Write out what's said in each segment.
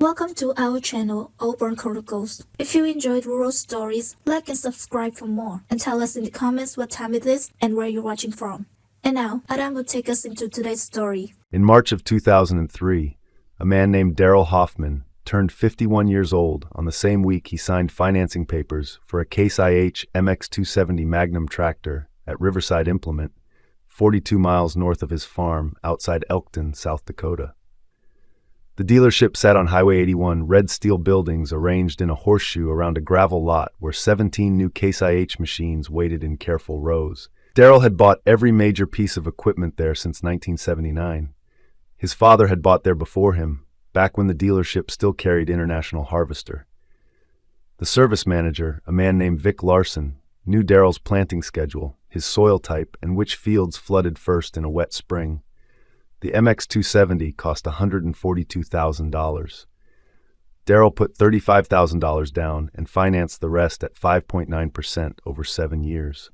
Welcome to our channel, Auburn Chronicles. If you enjoyed rural stories, like and subscribe for more, and tell us in the comments what time it is and where you're watching from. And now, Adam will take us into today's story. In March of 2003, a man named Darrell Hoffman turned 51 years old on the same week he signed financing papers for a Case IH MX270 Magnum tractor at Riverside Implement, 42 miles north of his farm outside Elkton, South Dakota. The dealership sat on Highway 81, red steel buildings arranged in a horseshoe around a gravel lot where 17 new Case IH machines waited in careful rows. Darrell had bought every major piece of equipment there since 1979. His father had bought there before him, back when the dealership still carried International Harvester. The service manager, a man named Vic Larson, knew Darrell's planting schedule, his soil type, and which fields flooded first in a wet spring. The MX270 cost $142,000. Darrell put $35,000 down and financed the rest at 5.9% over 7 years.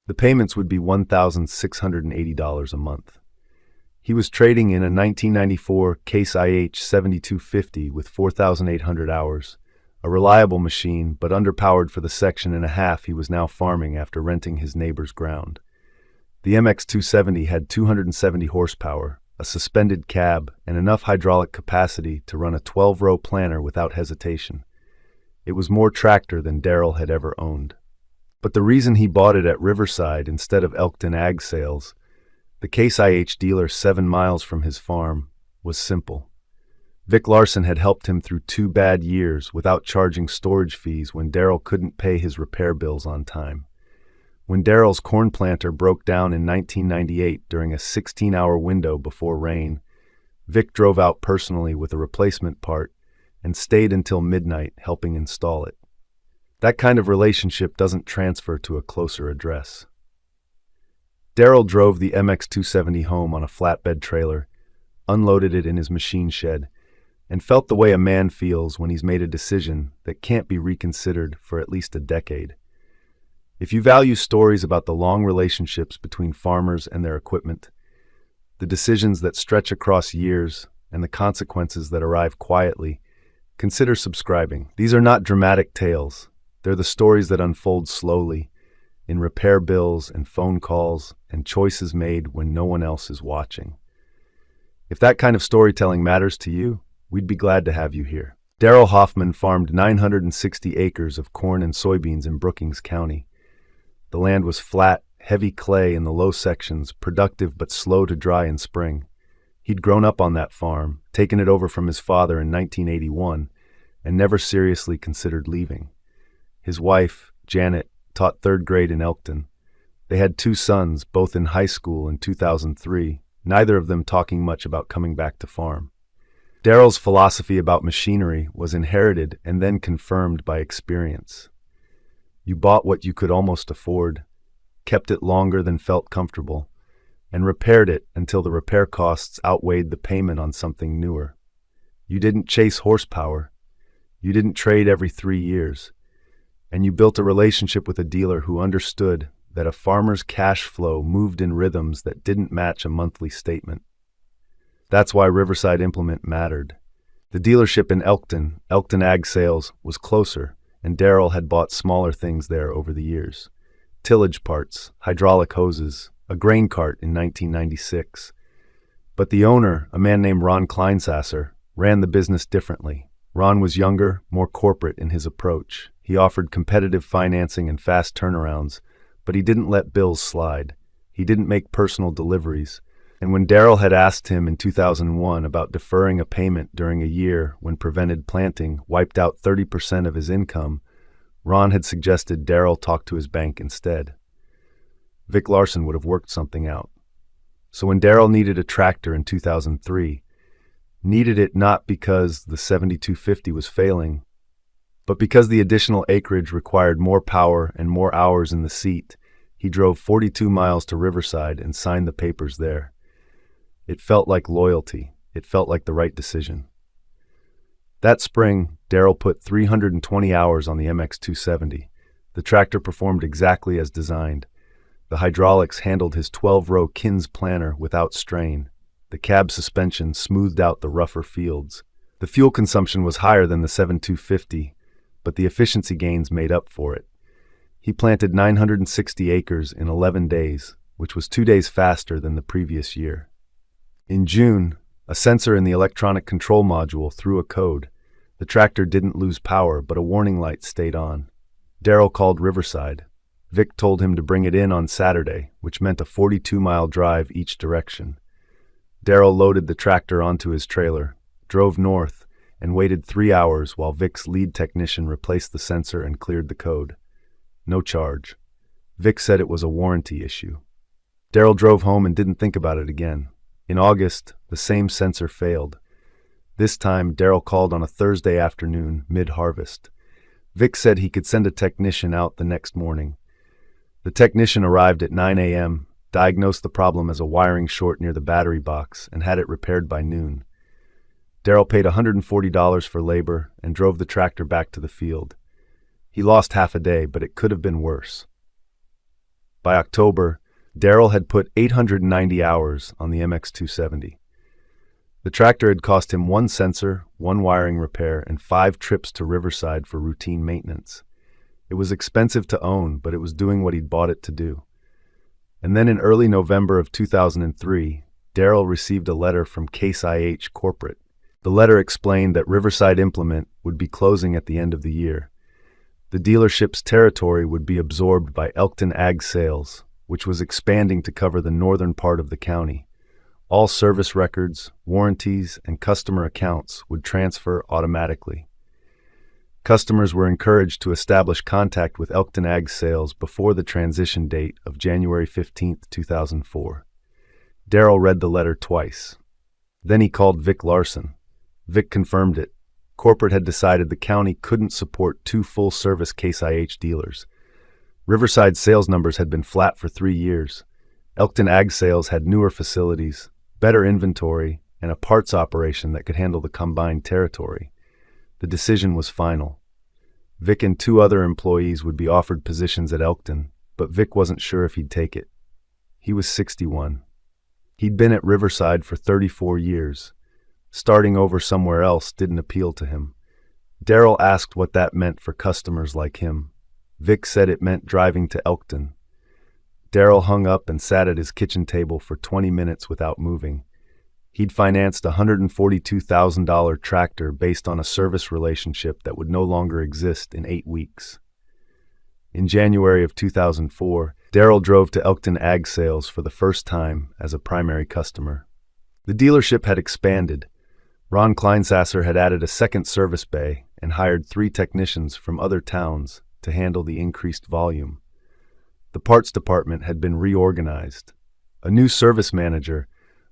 The payments would be $1,680 a month. He was trading in a 1994 Case IH 7250 with 4,800 hours, a reliable machine but underpowered for the section and a half he was now farming after renting his neighbor's ground. The MX270 had 270 horsepower, a suspended cab, and enough hydraulic capacity to run a 12-row planter without hesitation. It was more tractor than Darrell had ever owned. But the reason he bought it at Riverside instead of Elkton Ag Sales, the Case IH dealer 7 miles from his farm, was simple. Vic Larson had helped him through 2 bad years without charging storage fees when Darrell couldn't pay his repair bills on time. When Darrell's corn planter broke down in 1998 during a 16-hour window before rain, Vic drove out personally with a replacement part and stayed until midnight helping install it. That kind of relationship doesn't transfer to a closer address. Darrell drove the MX270 home on a flatbed trailer, unloaded it in his machine shed, and felt the way a man feels when he's made a decision that can't be reconsidered for at least a decade. If you value stories about the long relationships between farmers and their equipment, the decisions that stretch across years, and the consequences that arrive quietly, consider subscribing. These are not dramatic tales. They're the stories that unfold slowly, in repair bills and phone calls and choices made when no one else is watching. If that kind of storytelling matters to you, we'd be glad to have you here. Darrell Hoffman farmed 960 acres of corn and soybeans in Brookings County. The land was flat, heavy clay in the low sections, productive but slow to dry in spring. He'd grown up on that farm, taken it over from his father in 1981, and never seriously considered leaving. His wife, Janet, taught 3rd grade in Elkton. They had 2 sons, both in high school in 2003, neither of them talking much about coming back to farm. Darrell's philosophy about machinery was inherited and then confirmed by experience. You bought what you could almost afford, kept it longer than felt comfortable, and repaired it until the repair costs outweighed the payment on something newer. You didn't chase horsepower. You didn't trade every 3 years. And you built a relationship with a dealer who understood that a farmer's cash flow moved in rhythms that didn't match a monthly statement. That's why Riverside Implement mattered. The dealership in Elkton Ag Sales, was closer, and Darrell had bought smaller things there over the years. Tillage parts, hydraulic hoses, a grain cart in 1996. But the owner, a man named Ron Kleinsasser, ran the business differently. Ron was younger, more corporate in his approach. He offered competitive financing and fast turnarounds, but he didn't let bills slide. He didn't make personal deliveries. And when Darrell had asked him in 2001 about deferring a payment during a year when prevented planting wiped out 30% of his income, Ron had suggested Darrell talk to his bank instead. Vic Larson would have worked something out. So when Darrell needed a tractor in 2003, needed it not because the 7250 was failing, but because the additional acreage required more power and more hours in the seat, he drove 42 miles to Riverside and signed the papers there. It felt like loyalty. It felt like the right decision. That spring, Darrell put 320 hours on the MX270. The tractor performed exactly as designed. The hydraulics handled his 12-row Kins planter without strain. The cab suspension smoothed out the rougher fields. The fuel consumption was higher than the 7250, but the efficiency gains made up for it. He planted 960 acres in 11 days, which was 2 days faster than the previous year. In June, a sensor in the electronic control module threw a code. The tractor didn't lose power, but a warning light stayed on. Darrell called Riverside. Vic told him to bring it in on Saturday, which meant a 42-mile drive each direction. Darrell loaded the tractor onto his trailer, drove north, and waited 3 hours while Vic's lead technician replaced the sensor and cleared the code. No charge. Vic said it was a warranty issue. Darrell drove home and didn't think about it again. In August, the same sensor failed. This time, Darrell called on a Thursday afternoon, mid-harvest. Vic said he could send a technician out the next morning. The technician arrived at 9 a.m., diagnosed the problem as a wiring short near the battery box, and had it repaired by noon. Darrell paid $140 for labor and drove the tractor back to the field. He lost half a day, but it could have been worse. By October, Darrell had put 890 hours on the MX270. The tractor had cost him 1 sensor, 1 wiring repair, and 5 trips to Riverside for routine maintenance. It was expensive to own, but it was doing what he'd bought it to do. And then in early November of 2003, Darrell received a letter from Case IH Corporate. The letter explained that Riverside Implement would be closing at the end of the year. The dealership's territory would be absorbed by Elkton Ag Sales, which was expanding to cover the northern part of the county. All service records, warranties, and customer accounts would transfer automatically. Customers were encouraged to establish contact with Elkton Ag Sales before the transition date of January 15, 2004. Darrell read the letter twice. Then he called Vic Larson. Vic confirmed it. Corporate had decided the county couldn't support 2 full-service Case IH dealers. Riverside sales numbers had been flat for 3 years. Elkton Ag Sales had newer facilities, better inventory, and a parts operation that could handle the combined territory. The decision was final. Vic and 2 other employees would be offered positions at Elkton, but Vic wasn't sure if he'd take it. He was 61. He'd been at Riverside for 34 years. Starting over somewhere else didn't appeal to him. Darrell asked what that meant for customers like him. Vic said it meant driving to Elkton. Darrell hung up and sat at his kitchen table for 20 minutes without moving. He'd financed a $142,000 tractor based on a service relationship that would no longer exist in 8 weeks. In January of 2004, Darrell drove to Elkton Ag Sales for the first time as a primary customer. The dealership had expanded. Ron Kleinsasser had added a second service bay and hired 3 technicians from other towns to handle the increased volume. The parts department had been reorganized. A new service manager,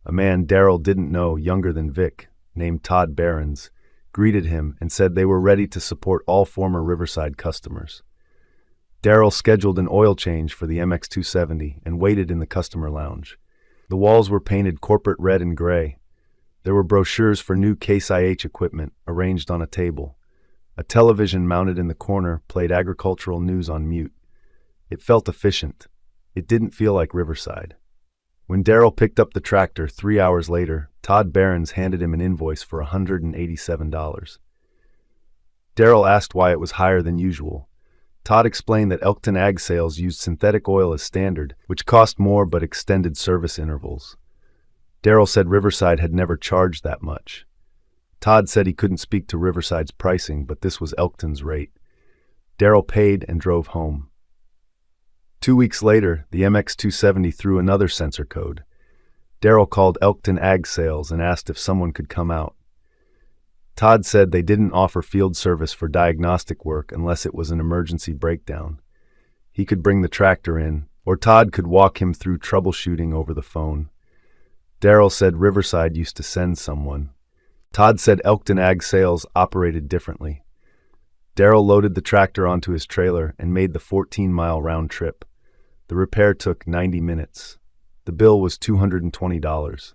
a man Darrell didn't know younger than Vic, named Todd Behrens, greeted him and said they were ready to support all former Riverside customers. Darrell scheduled an oil change for the MX270 and waited in the customer lounge. The walls were painted corporate red and gray. There were brochures for new Case IH equipment arranged on a table. A television mounted in the corner played agricultural news on mute. It felt efficient. It didn't feel like Riverside. When Darrell picked up the tractor 3 hours later, Todd Behrens handed him an invoice for $187. Darrell asked why it was higher than usual. Todd explained that Elkton Ag Sales used synthetic oil as standard, which cost more but extended service intervals. Darrell said Riverside had never charged that much. Todd said he couldn't speak to Riverside's pricing, but this was Elkton's rate. Darrell paid and drove home. 2 weeks later, the MX270 threw another sensor code. Darrell called Elkton Ag Sales and asked if someone could come out. Todd said they didn't offer field service for diagnostic work unless it was an emergency breakdown. He could bring the tractor in, or Todd could walk him through troubleshooting over the phone. Darrell said Riverside used to send someone. Todd said Elkton Ag Sales operated differently. Darrell loaded the tractor onto his trailer and made the 14-mile round trip. The repair took 90 minutes. The bill was $220.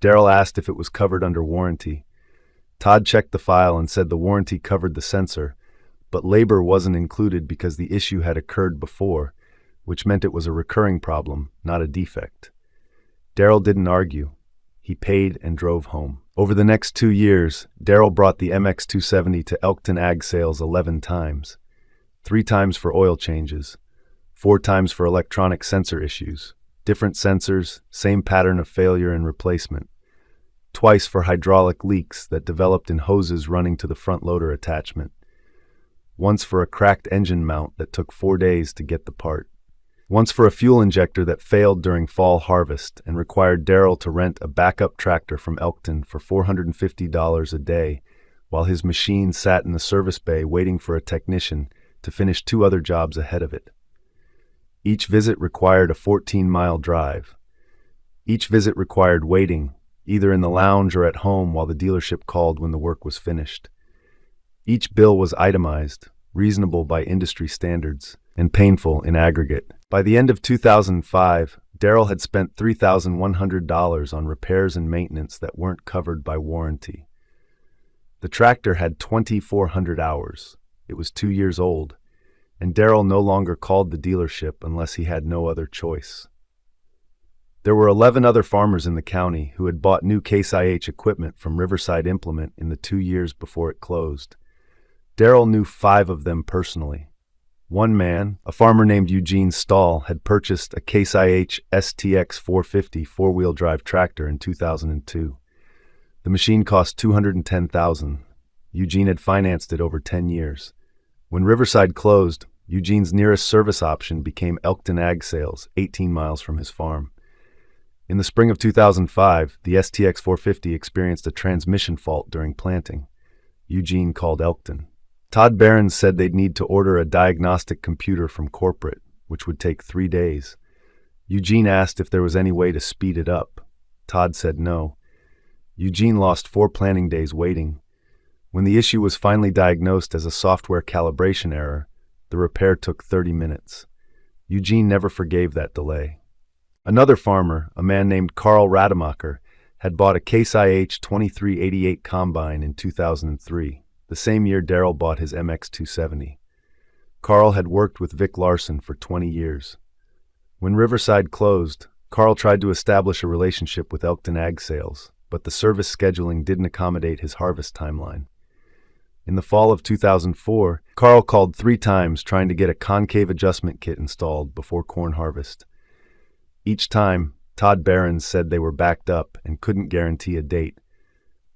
Darrell asked if it was covered under warranty. Todd checked the file and said the warranty covered the sensor, but labor wasn't included because the issue had occurred before, which meant it was a recurring problem, not a defect. Darrell didn't argue. He paid and drove home. Over the next 2 years, Darrell brought the MX270 to Elkton Ag Sales 11 times. 3 times for oil changes, 4 times for electronic sensor issues, different sensors, same pattern of failure and replacement, twice for hydraulic leaks that developed in hoses running to the front loader attachment, once for a cracked engine mount that took 4 days to get the part, once for a fuel injector that failed during fall harvest and required Darrell to rent a backup tractor from Elkton for $450 a day while his machine sat in the service bay waiting for a technician to finish 2 other jobs ahead of it. Each visit required a 14-mile drive. Each visit required waiting, either in the lounge or at home while the dealership called when the work was finished. Each bill was itemized, reasonable by industry standards, and painful in aggregate. By the end of 2005, Darrell had spent $3,100 on repairs and maintenance that weren't covered by warranty. The tractor had 2,400 hours. It was 2 years old, and Darrell no longer called the dealership unless he had no other choice. There were 11 other farmers in the county who had bought new Case IH equipment from Riverside Implement in the 2 years before it closed. Darrell knew 5 of them personally. One man, a farmer named Eugene Stahl, had purchased a Case IH STX 450 four-wheel drive tractor in 2002. The machine cost $210,000. Eugene had financed it over 10 years. When Riverside closed, Eugene's nearest service option became Elkton Ag Sales, 18 miles from his farm. In the spring of 2005, the STX 450 experienced a transmission fault during planting. Eugene called Elkton. Todd Behrens said they'd need to order a diagnostic computer from corporate, which would take 3 days. Eugene asked if there was any way to speed it up. Todd said no. Eugene lost 4 planning days waiting. When the issue was finally diagnosed as a software calibration error, the repair took 30 minutes. Eugene never forgave that delay. Another farmer, a man named Carl Rademacher, had bought a Case IH 2388 combine in 2003, the same year Darrell bought his MX270. Carl had worked with Vic Larson for 20 years. When Riverside closed, Carl tried to establish a relationship with Elkton Ag Sales, but the service scheduling didn't accommodate his harvest timeline. In the fall of 2004, Carl called 3 times trying to get a concave adjustment kit installed before corn harvest. Each time, Todd Behrens said they were backed up and couldn't guarantee a date.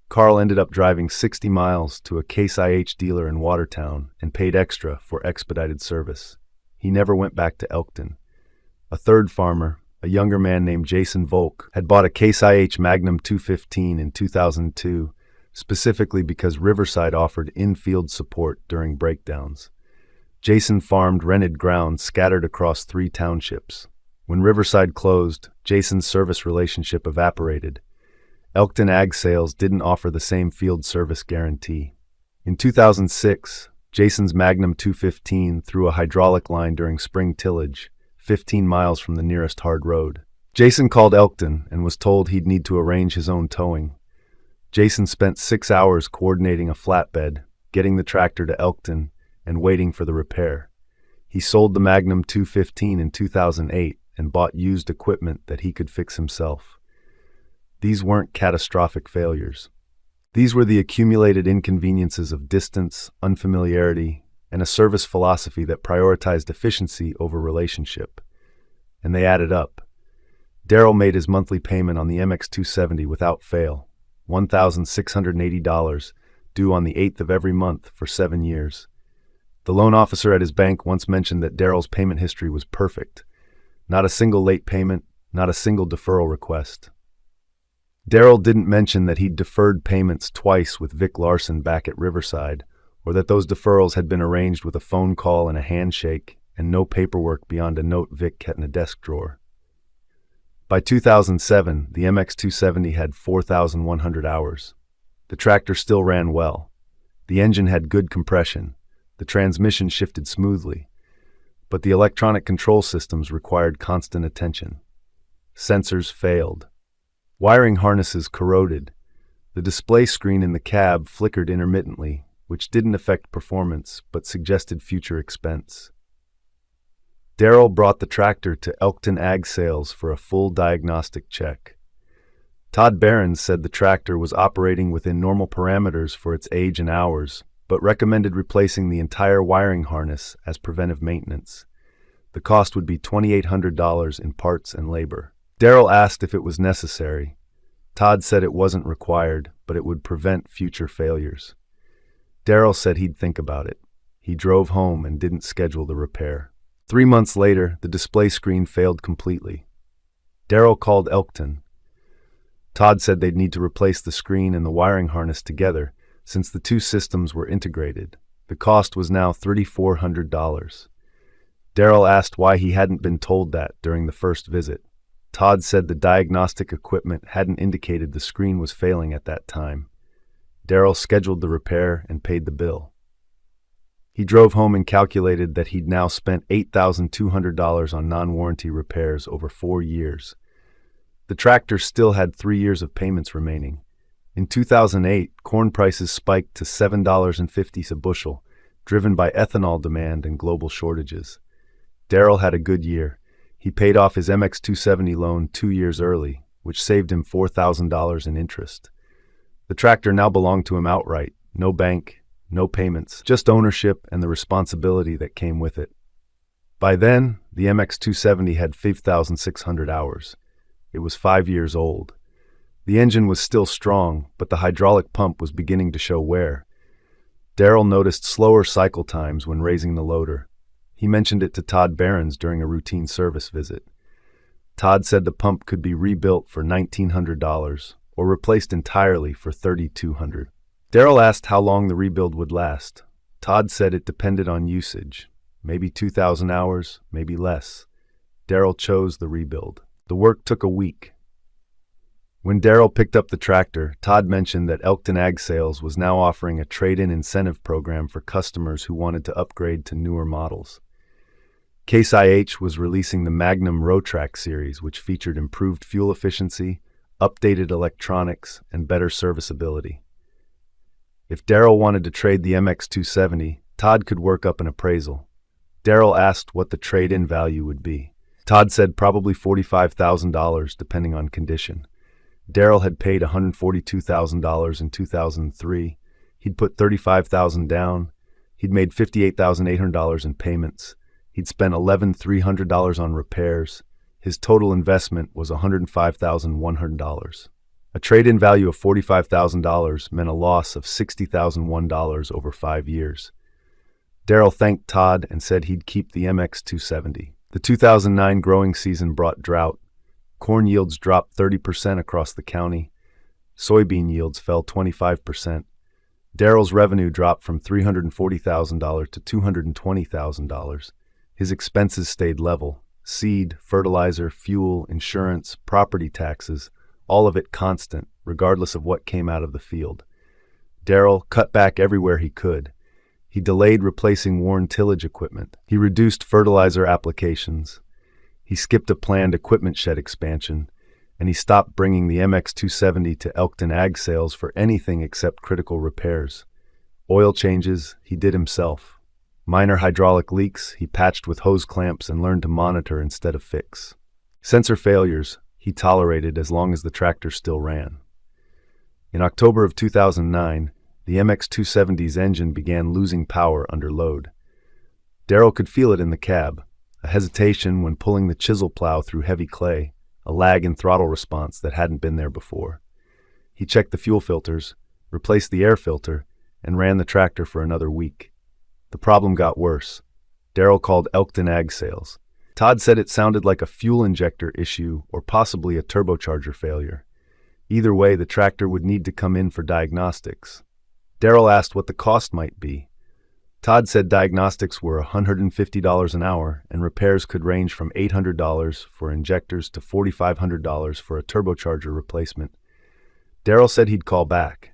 Carl ended up driving 60 miles to a Case IH dealer in Watertown and paid extra for expedited service. He never went back to Elkton. A third farmer, a younger man named Jason Volk, had bought a Case IH Magnum 215 in 2002, specifically because Riverside offered in-field support during breakdowns. Jason farmed rented ground scattered across 3 townships. When Riverside closed, Jason's service relationship evaporated. Elkton Ag Sales didn't offer the same field service guarantee. In 2006, Jason's Magnum 215 threw a hydraulic line during spring tillage, 15 miles from the nearest hard road. Jason called Elkton and was told he'd need to arrange his own towing. Jason spent 6 hours coordinating a flatbed, getting the tractor to Elkton, and waiting for the repair. He sold the Magnum 215 in 2008 and bought used equipment that he could fix himself. These weren't catastrophic failures. These were the accumulated inconveniences of distance, unfamiliarity, and a service philosophy that prioritized efficiency over relationship. And they added up. Darrell made his monthly payment on the MX270 without fail, $1,680, due on the 8th of every month for 7 years. The loan officer at his bank once mentioned that Darrell's payment history was perfect. Not a single late payment, not a single deferral request. Darrell didn't mention that he'd deferred payments twice with Vic Larson back at Riverside, or that those deferrals had been arranged with a phone call and a handshake, and no paperwork beyond a note Vic kept in a desk drawer. By 2007, the MX270 had 4,100 hours. The tractor still ran well. The engine had good compression. The transmission shifted smoothly. But the electronic control systems required constant attention. Sensors failed. Wiring harnesses corroded. The display screen in the cab flickered intermittently, which didn't affect performance but suggested future expense. Darrell brought the tractor to Elkton Ag Sales for a full diagnostic check. Todd Behrens said the tractor was operating within normal parameters for its age and hours, but recommended replacing the entire wiring harness as preventive maintenance. The cost would be $2,800 in parts and labor. Darrell asked if it was necessary. Todd said it wasn't required, but it would prevent future failures. Darrell said he'd think about it. He drove home and didn't schedule the repair. 3 months later, the display screen failed completely. Darrell called Elkton. Todd said they'd need to replace the screen and the wiring harness together, since the two systems were integrated. The cost was now $3,400. Darrell asked why he hadn't been told that during the first visit. Todd said the diagnostic equipment hadn't indicated the screen was failing at that time. Darrell scheduled the repair and paid the bill. He drove home and calculated that he'd now spent $8,200 on non-warranty repairs over 4 years. The tractor still had 3 years of payments remaining. In 2008, corn prices spiked to $7.50 a bushel, driven by ethanol demand and global shortages. Darrell had a good year. He paid off his MX270 loan 2 years early, which saved him $4,000 in interest. The tractor now belonged to him outright, no bank, no payments, just ownership and the responsibility that came with it. By then, the MX270 had 5,600 hours. It was 5 years old. The engine was still strong, but the hydraulic pump was beginning to show wear. Darrell noticed slower cycle times when raising the loader. He mentioned it to Todd Behrens during a routine service visit. Todd said the pump could be rebuilt for $1,900 or replaced entirely for $3,200. Darrell asked how long the rebuild would last. Todd said it depended on usage. Maybe 2,000 hours, maybe less. Darrell chose the rebuild. The work took a week. When Darrell picked up the tractor, Todd mentioned that Elkton Ag Sales was now offering a trade-in incentive program for customers who wanted to upgrade to newer models. Case IH was releasing the Magnum Rowtrack series, which featured improved fuel efficiency, updated electronics, and better serviceability. If Darrell wanted to trade the MX270, Todd could work up an appraisal. Darrell asked what the trade-in value would be. Todd said probably $45,000 depending on condition. Darrell had paid $142,000 in 2003. He'd put $35,000 down. He'd made $58,800 in payments. He'd spent $11,300 on repairs. His total investment was $105,100. A trade-in value of $45,000 meant a loss of $60,001 over 5 years. Darrell thanked Todd and said he'd keep the MX270. The 2009 growing season brought drought. Corn yields dropped 30% across the county. Soybean yields fell 25%. Darrell's revenue dropped from $340,000 to $220,000. His expenses stayed level. Seed, fertilizer, fuel, insurance, property taxes, all of it constant, regardless of what came out of the field. Darrell cut back everywhere he could. He delayed replacing worn tillage equipment. He reduced fertilizer applications. He skipped a planned equipment shed expansion, and he stopped bringing the MX270 to Elkton Ag Sales for anything except critical repairs. Oil changes, he did himself. Minor hydraulic leaks, he patched with hose clamps and learned to monitor instead of fix. Sensor failures, he tolerated as long as the tractor still ran. In October of 2009, the MX270's engine began losing power under load. Darrell could feel it in the cab, a hesitation when pulling the chisel plow through heavy clay, a lag in throttle response that hadn't been there before. He checked the fuel filters, replaced the air filter, and ran the tractor for another week. The problem got worse. Darrell called Elkton Ag Sales. Todd said it sounded like a fuel injector issue or possibly a turbocharger failure. Either way, the tractor would need to come in for diagnostics. Darrell asked what the cost might be. Todd said diagnostics were $150 an hour and repairs could range from $800 for injectors to $4,500 for a turbocharger replacement. Darrell said he'd call back.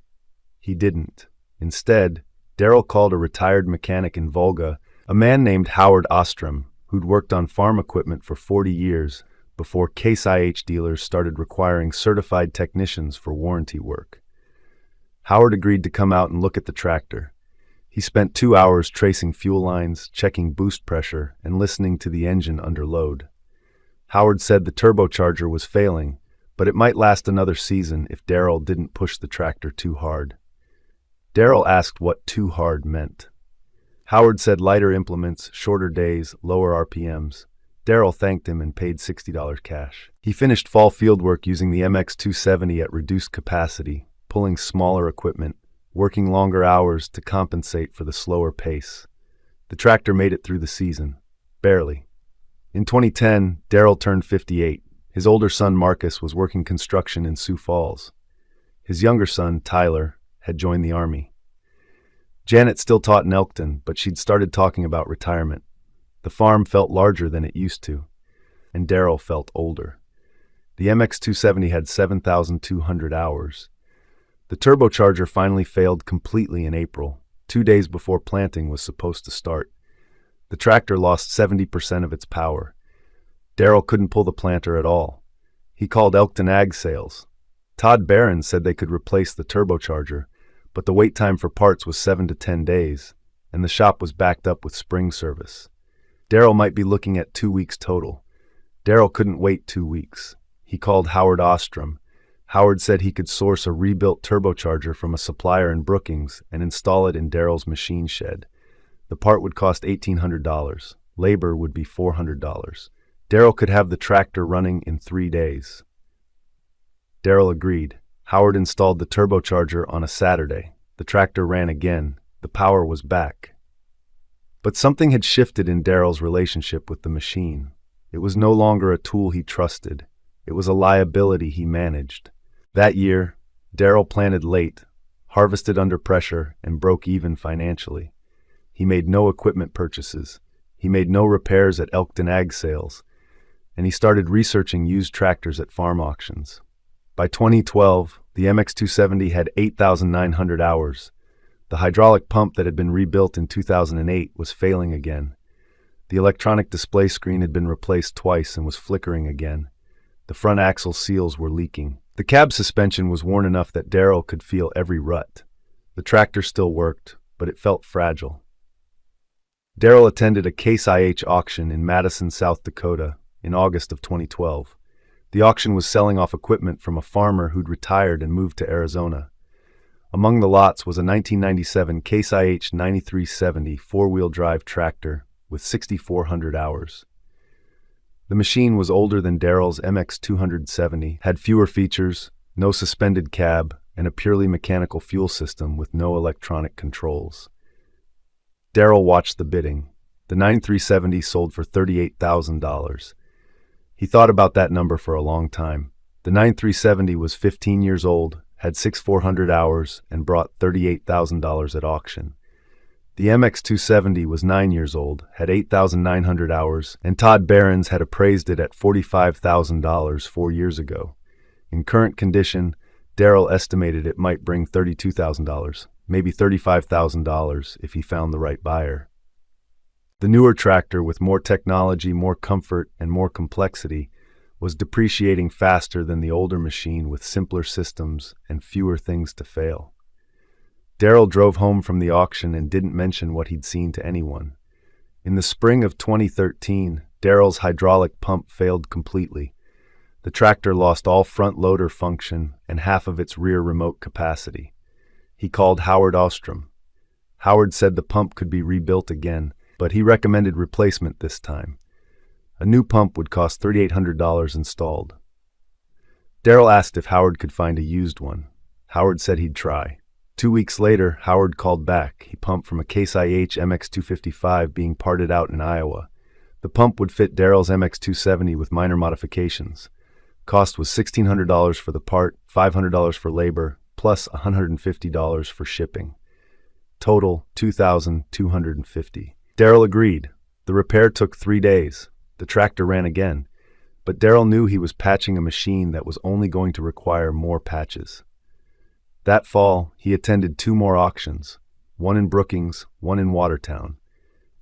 He didn't. Instead, Darrell called a retired mechanic in Volga, a man named Howard Ostrom, who'd worked on farm equipment for 40 years before Case IH dealers started requiring certified technicians for warranty work. Howard agreed to come out and look at the tractor. He spent 2 hours tracing fuel lines, checking boost pressure, and listening to the engine under load. Howard said the turbocharger was failing, but it might last another season if Darrell didn't push the tractor too hard. Darrell asked what too hard meant. Howard said lighter implements, shorter days, lower RPMs. Darrell thanked him and paid $60 cash. He finished fall fieldwork using the MX270 at reduced capacity, pulling smaller equipment, working longer hours to compensate for the slower pace. The tractor made it through the season. Barely. In 2010, Darrell turned 58. His older son, Marcus, was working construction in Sioux Falls. His younger son, Tyler, had joined the Army. Janet still taught in Elkton, but she'd started talking about retirement. The farm felt larger than it used to, and Darrell felt older. The MX270 had 7,200 hours. The turbocharger finally failed completely in April, 2 days before planting was supposed to start. The tractor lost 70% of its power. Darrell couldn't pull the planter at all. He called Elkton Ag Sales. Todd Barron said they could replace the turbocharger, but the wait time for parts was 7 to 10 days, and the shop was backed up with spring service. Darrell might be looking at 2 weeks total. Darrell couldn't wait 2 weeks. He called Howard Ostrom. Howard said he could source a rebuilt turbocharger from a supplier in Brookings and install it in Darrell's machine shed. The part would cost $1,800. Labor would be $400. Darrell could have the tractor running in 3 days. Darrell agreed. Howard installed the turbocharger on a Saturday. The tractor ran again. The power was back. But something had shifted in Darrell's relationship with the machine. It was no longer a tool he trusted. It was a liability he managed. That year, Darrell planted late, harvested under pressure, and broke even financially. He made no equipment purchases. He made no repairs at Elkton Ag Sales. And he started researching used tractors at farm auctions. By 2012, the MX270 had 8,900 hours. The hydraulic pump that had been rebuilt in 2008 was failing again. The electronic display screen had been replaced twice and was flickering again. The front axle seals were leaking. The cab suspension was worn enough that Darrell could feel every rut. The tractor still worked, but it felt fragile. Darrell attended a Case IH auction in Madison, South Dakota, in August of 2012. The auction was selling off equipment from a farmer who'd retired and moved to Arizona. Among the lots was a 1997 Case IH 9370 four-wheel drive tractor with 6,400 hours. The machine was older than Darrell's MX270, had fewer features, no suspended cab, and a purely mechanical fuel system with no electronic controls. Darrell watched the bidding. The 9370 sold for $38,000. He thought about that number for a long time. The 9370 was 15 years old, had 6,400 hours, and brought $38,000 at auction. The MX270 was 9 years old, had 8,900 hours, and Todd Barron's had appraised it at $45,000 4 years ago. In current condition, Darrell estimated it might bring $32,000, maybe $35,000 if he found the right buyer. The newer tractor, with more technology, more comfort, and more complexity, was depreciating faster than the older machine with simpler systems and fewer things to fail. Darrell drove home from the auction and didn't mention what he'd seen to anyone. In the spring of 2013, Darrell's hydraulic pump failed completely. The tractor lost all front loader function and half of its rear remote capacity. He called Howard Ostrom. Howard said the pump could be rebuilt again, but he recommended replacement this time. A new pump would cost $3,800 installed. Darrell asked if Howard could find a used one. Howard said he'd try. 2 weeks later, Howard called back. He pumped from a Case IH MX255 being parted out in Iowa. The pump would fit Darrell's MX270 with minor modifications. Cost was $1,600 for the part, $500 for labor, plus $150 for shipping. Total, $2,250. Darrell agreed. The repair took 3 days. The tractor ran again. But Darrell knew he was patching a machine that was only going to require more patches. That fall, he attended 2 more auctions, one in Brookings, one in Watertown.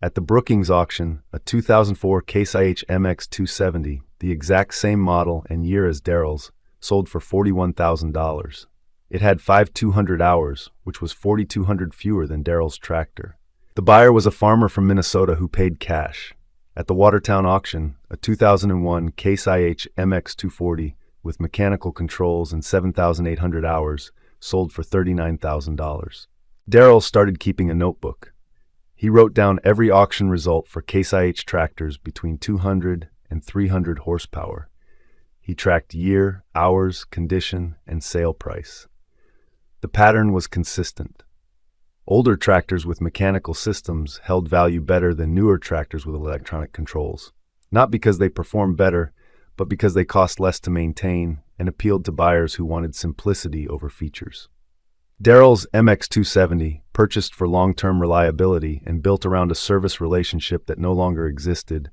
At the Brookings auction, a 2004 Case IH MX270, the exact same model and year as Darrell's, sold for $41,000. It had 5,200 hours, which was 4,200 fewer than Darrell's tractor. The buyer was a farmer from Minnesota who paid cash. At the Watertown auction, a 2001 Case IH MX240, with mechanical controls and 7,800 hours, sold for $39,000. Darrell started keeping a notebook. He wrote down every auction result for Case IH tractors between 200 and 300 horsepower. He tracked year, hours, condition, and sale price. The pattern was consistent. Older tractors with mechanical systems held value better than newer tractors with electronic controls, not because they performed better, but because they cost less to maintain and appealed to buyers who wanted simplicity over features. Darrell's MX270, purchased for long-term reliability and built around a service relationship that no longer existed,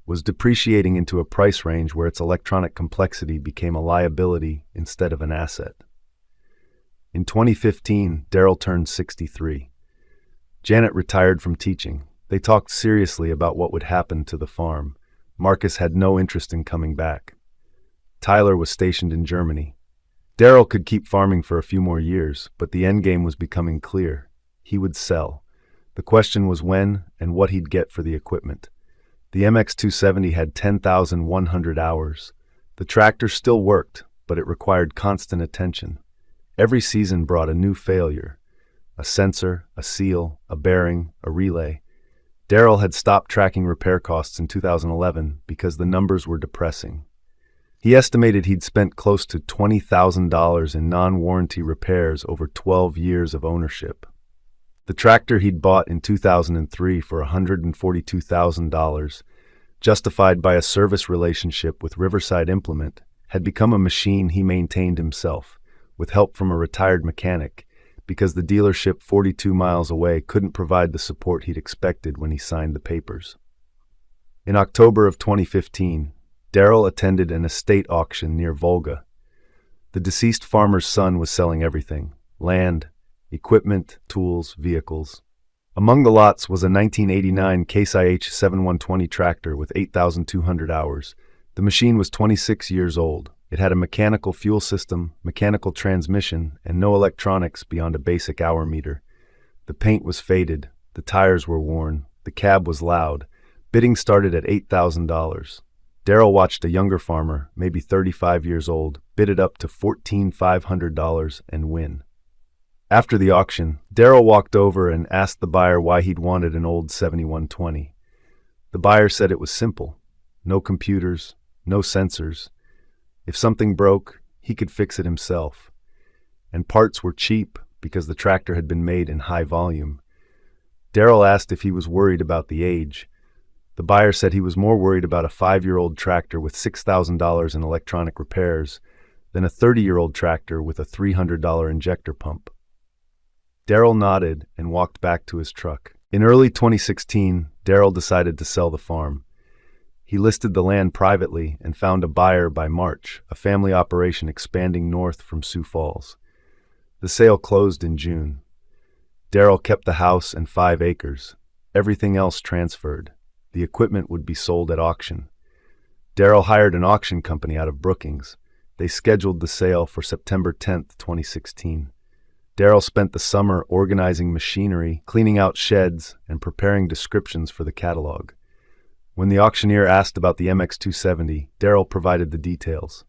was depreciating into a price range where its electronic complexity became a liability instead of an asset. In 2015, Darrell turned 63. Janet retired from teaching. They talked seriously about what would happen to the farm. Marcus had no interest in coming back. Tyler was stationed in Germany. Darrell could keep farming for a few more years, but the endgame was becoming clear. He would sell. The question was when and what he'd get for the equipment. The MX270 had 10,100 hours. The tractor still worked, but it required constant attention. Every season brought a new failure. A sensor, a seal, a bearing, a relay. Darrell had stopped tracking repair costs in 2011 because the numbers were depressing. He estimated he'd spent close to $20,000 in non-warranty repairs over 12 years of ownership. The tractor he'd bought in 2003 for $142,000, justified by a service relationship with Riverside Implement, had become a machine he maintained himself, with help from a retired mechanic, because the dealership 42 miles away couldn't provide the support he'd expected when he signed the papers. In October of 2015, Darrell attended an estate auction near Volga. The deceased farmer's son was selling everything: land, equipment, tools, vehicles. Among the lots was a 1989 Case IH 7120 tractor with 8,200 hours. The machine was 26 years old. It had a mechanical fuel system, mechanical transmission, and no electronics beyond a basic hour meter. The paint was faded, the tires were worn, the cab was loud. Bidding started at $8,000. Darrell watched a younger farmer, maybe 35 years old, bid it up to $14,500 and win. After the auction, Darrell walked over and asked the buyer why he'd wanted an old 7120. The buyer said it was simple. No computers, no sensors. If something broke, he could fix it himself. And parts were cheap because the tractor had been made in high volume. Darrell asked if he was worried about the age. The buyer said he was more worried about a 5-year-old tractor with $6,000 in electronic repairs than a 30-year-old tractor with a $300 injector pump. Darrell nodded and walked back to his truck. In early 2016, Darrell decided to sell the farm. He listed the land privately and found a buyer by March, a family operation expanding north from Sioux Falls. The sale closed in June. Darrell kept the house and 5 acres. Everything else transferred. The equipment would be sold at auction. Darrell hired an auction company out of Brookings. They scheduled the sale for September 10, 2016. Darrell spent the summer organizing machinery, cleaning out sheds, and preparing descriptions for the catalog. When the auctioneer asked about the MX270, Darrell provided the details.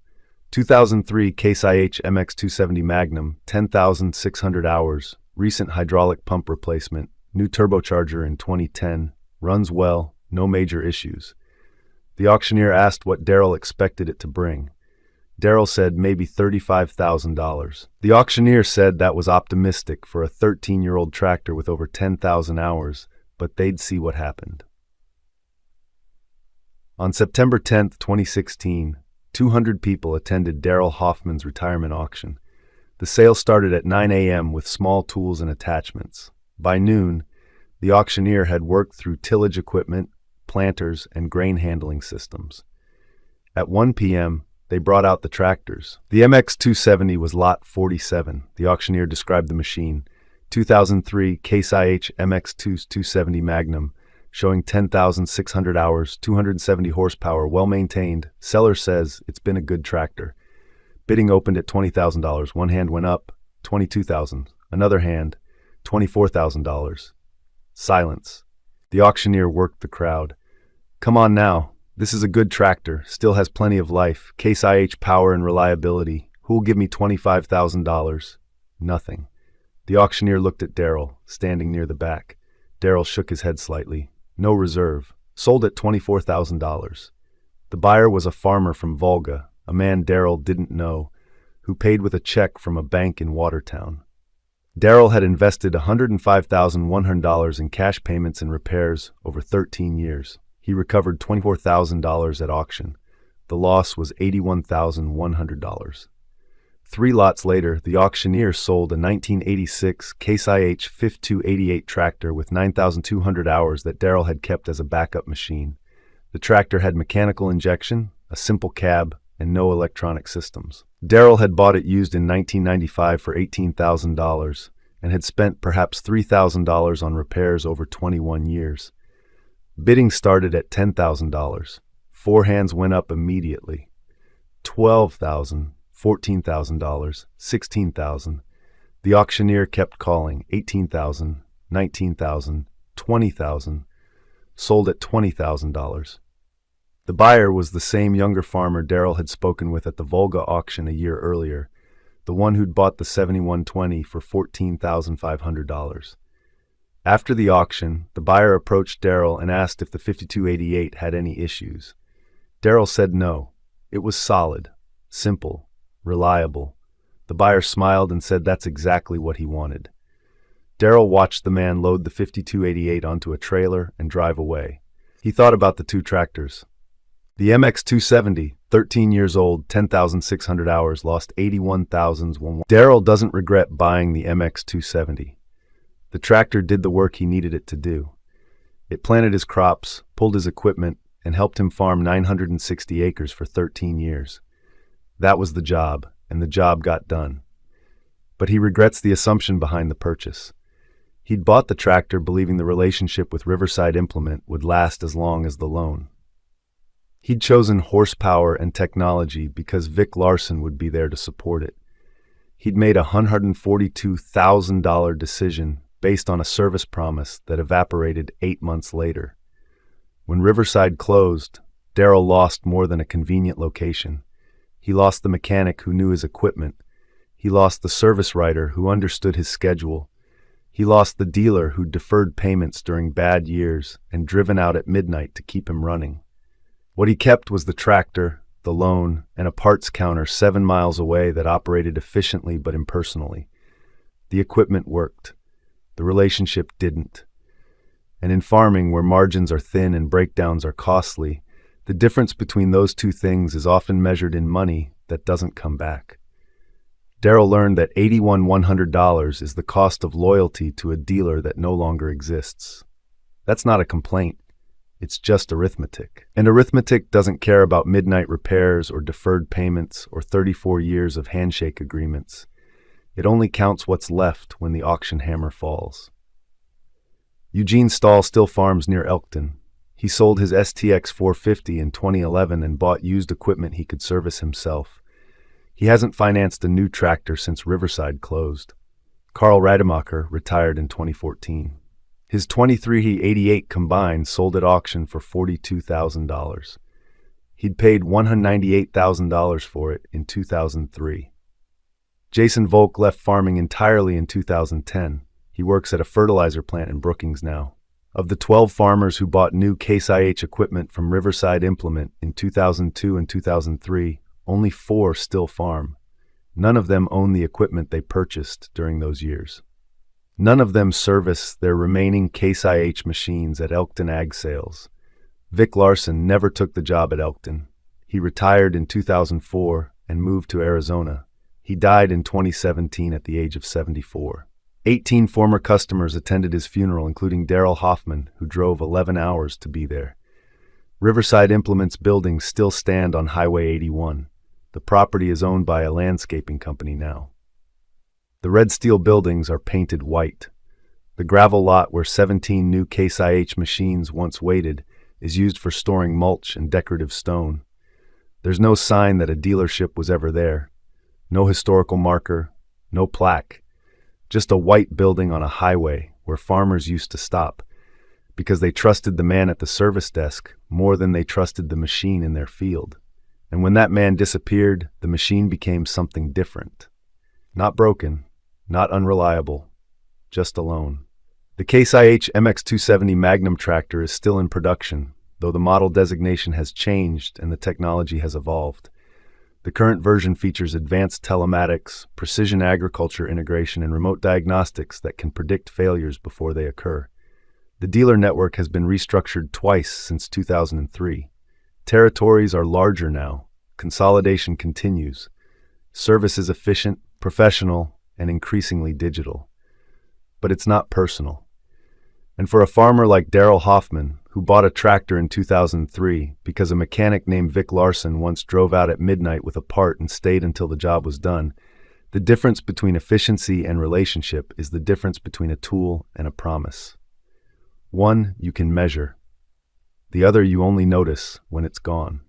2003 Case IH MX270 Magnum, 10,600 hours, recent hydraulic pump replacement, new turbocharger in 2010, runs well, no major issues. The auctioneer asked what Darrell expected it to bring. Darrell said maybe $35,000. The auctioneer said that was optimistic for a 13-year-old tractor with over 10,000 hours, but they'd see what happened. On September 10, 2016, 200 people attended Darrell Hoffman's retirement auction. The sale started at 9 a.m. with small tools and attachments. By noon, the auctioneer had worked through tillage equipment, planters, and grain handling systems. At 1 p.m., they brought out the tractors. The MX270 was lot 47. The auctioneer described the machine. 2003 Case IH MX270 Magnum, showing 10,600 hours, 270 horsepower, well-maintained. Seller says it's been a good tractor. Bidding opened at $20,000. One hand went up, $22,000. Another hand, $24,000. Silence. The auctioneer worked the crowd. Come on now, This is a good tractor, still has plenty of life, Case IH power and reliability. Who'll give me $25,000? Nothing. The auctioneer looked at Darrell, standing near the back. Darrell shook his head slightly. No reserve. Sold at $24,000. The buyer was a farmer from Volga, a man Darrell didn't know, who paid with a check from a bank in Watertown. Darrell had invested $105,100 in cash payments and repairs over 13 years. He recovered $24,000 at auction. The loss was $81,100. 3 lots later, the auctioneer sold a 1986 Case IH 5288 tractor with 9,200 hours that Darrell had kept as a backup machine. The tractor had mechanical injection, a simple cab, and no electronic systems. Darrell had bought it used in 1995 for $18,000 and had spent perhaps $3,000 on repairs over 21 years. Bidding started at $10,000. 4 hands went up immediately. $12,000, $14,000, $16,000. The auctioneer kept calling. $18,000, $19,000, $20,000. Sold at $20,000. The buyer was the same younger farmer Darrell had spoken with at the Volga auction a year earlier, the one who'd bought the 7120 for $14,500. After the auction, the buyer approached Darrell and asked if the 5288 had any issues. Darrell said no. It was solid, simple, reliable. The buyer smiled and said that's exactly what he wanted. Darrell watched the man load the 5288 onto a trailer and drive away. He thought about the 2 tractors. The MX270, 13 years old, 10,600 hours, lost 81,000. Darrell doesn't regret buying the MX270. The tractor did the work he needed it to do. It planted his crops, pulled his equipment, and helped him farm 960 acres for 13 years. That was the job, and the job got done. But he regrets the assumption behind the purchase. He'd bought the tractor believing the relationship with Riverside Implement would last as long as the loan. He'd chosen horsepower and technology because Vic Larson would be there to support it. He'd made a $142,000 decision based on a service promise that evaporated 8 months later. When Riverside closed, Darrell lost more than a convenient location. He lost the mechanic who knew his equipment. He lost the service writer who understood his schedule. He lost the dealer who deferred payments during bad years and driven out at midnight to keep him running. What he kept was the tractor, the loan, and a parts counter 7 miles away that operated efficiently but impersonally. The equipment worked. The relationship didn't. And in farming, where margins are thin and breakdowns are costly, the difference between those 2 things is often measured in money that doesn't come back. Darrell learned that $81,100 is the cost of loyalty to a dealer that no longer exists. That's not a complaint. It's just arithmetic. And arithmetic doesn't care about midnight repairs or deferred payments or 34 years of handshake agreements. It only counts what's left when the auction hammer falls. Eugene Stahl still farms near Elkton. He sold his STX 450 in 2011 and bought used equipment he could service himself. He hasn't financed a new tractor since Riverside closed. Carl Rademacher retired in 2014. His 2388 combined sold at auction for $42,000. He'd paid $198,000 for it in 2003. Jason Volk left farming entirely in 2010. He works at a fertilizer plant in Brookings now. Of the 12 farmers who bought new Case IH equipment from Riverside Implement in 2002 and 2003, only 4 still farm. None of them own the equipment they purchased during those years. None of them service their remaining Case IH machines at Elkton Ag Sales. Vic Larson never took the job at Elkton. He retired in 2004 and moved to Arizona. He died in 2017 at the age of 74. 18 former customers attended his funeral, including Darrell Hoffman, who drove 11 hours to be there. Riverside Implement's buildings still stand on Highway 81. The property is owned by a landscaping company now. The red steel buildings are painted white. The gravel lot where 17 new Case IH machines once waited is used for storing mulch and decorative stone. There's no sign that a dealership was ever there. No historical marker, no plaque. Just a white building on a highway where farmers used to stop. because they trusted the man at the service desk more than they trusted the machine in their field. And when that man disappeared, the machine became something different. Not broken, not unreliable, just alone. The Case IH MX270 Magnum tractor is still in production, though the model designation has changed and the technology has evolved. The current version features advanced telematics, precision agriculture integration, and remote diagnostics that can predict failures before they occur. The dealer network has been restructured twice since 2003. Territories are larger now. Consolidation continues. Service is efficient, professional, and increasingly digital. But it's not personal. And for a farmer like Daryl Hoffman, who bought a tractor in 2003 because a mechanic named Vic Larson once drove out at midnight with a part and stayed until the job was done, the difference between efficiency and relationship is the difference between a tool and a promise. One you can measure. The other you only notice when it's gone.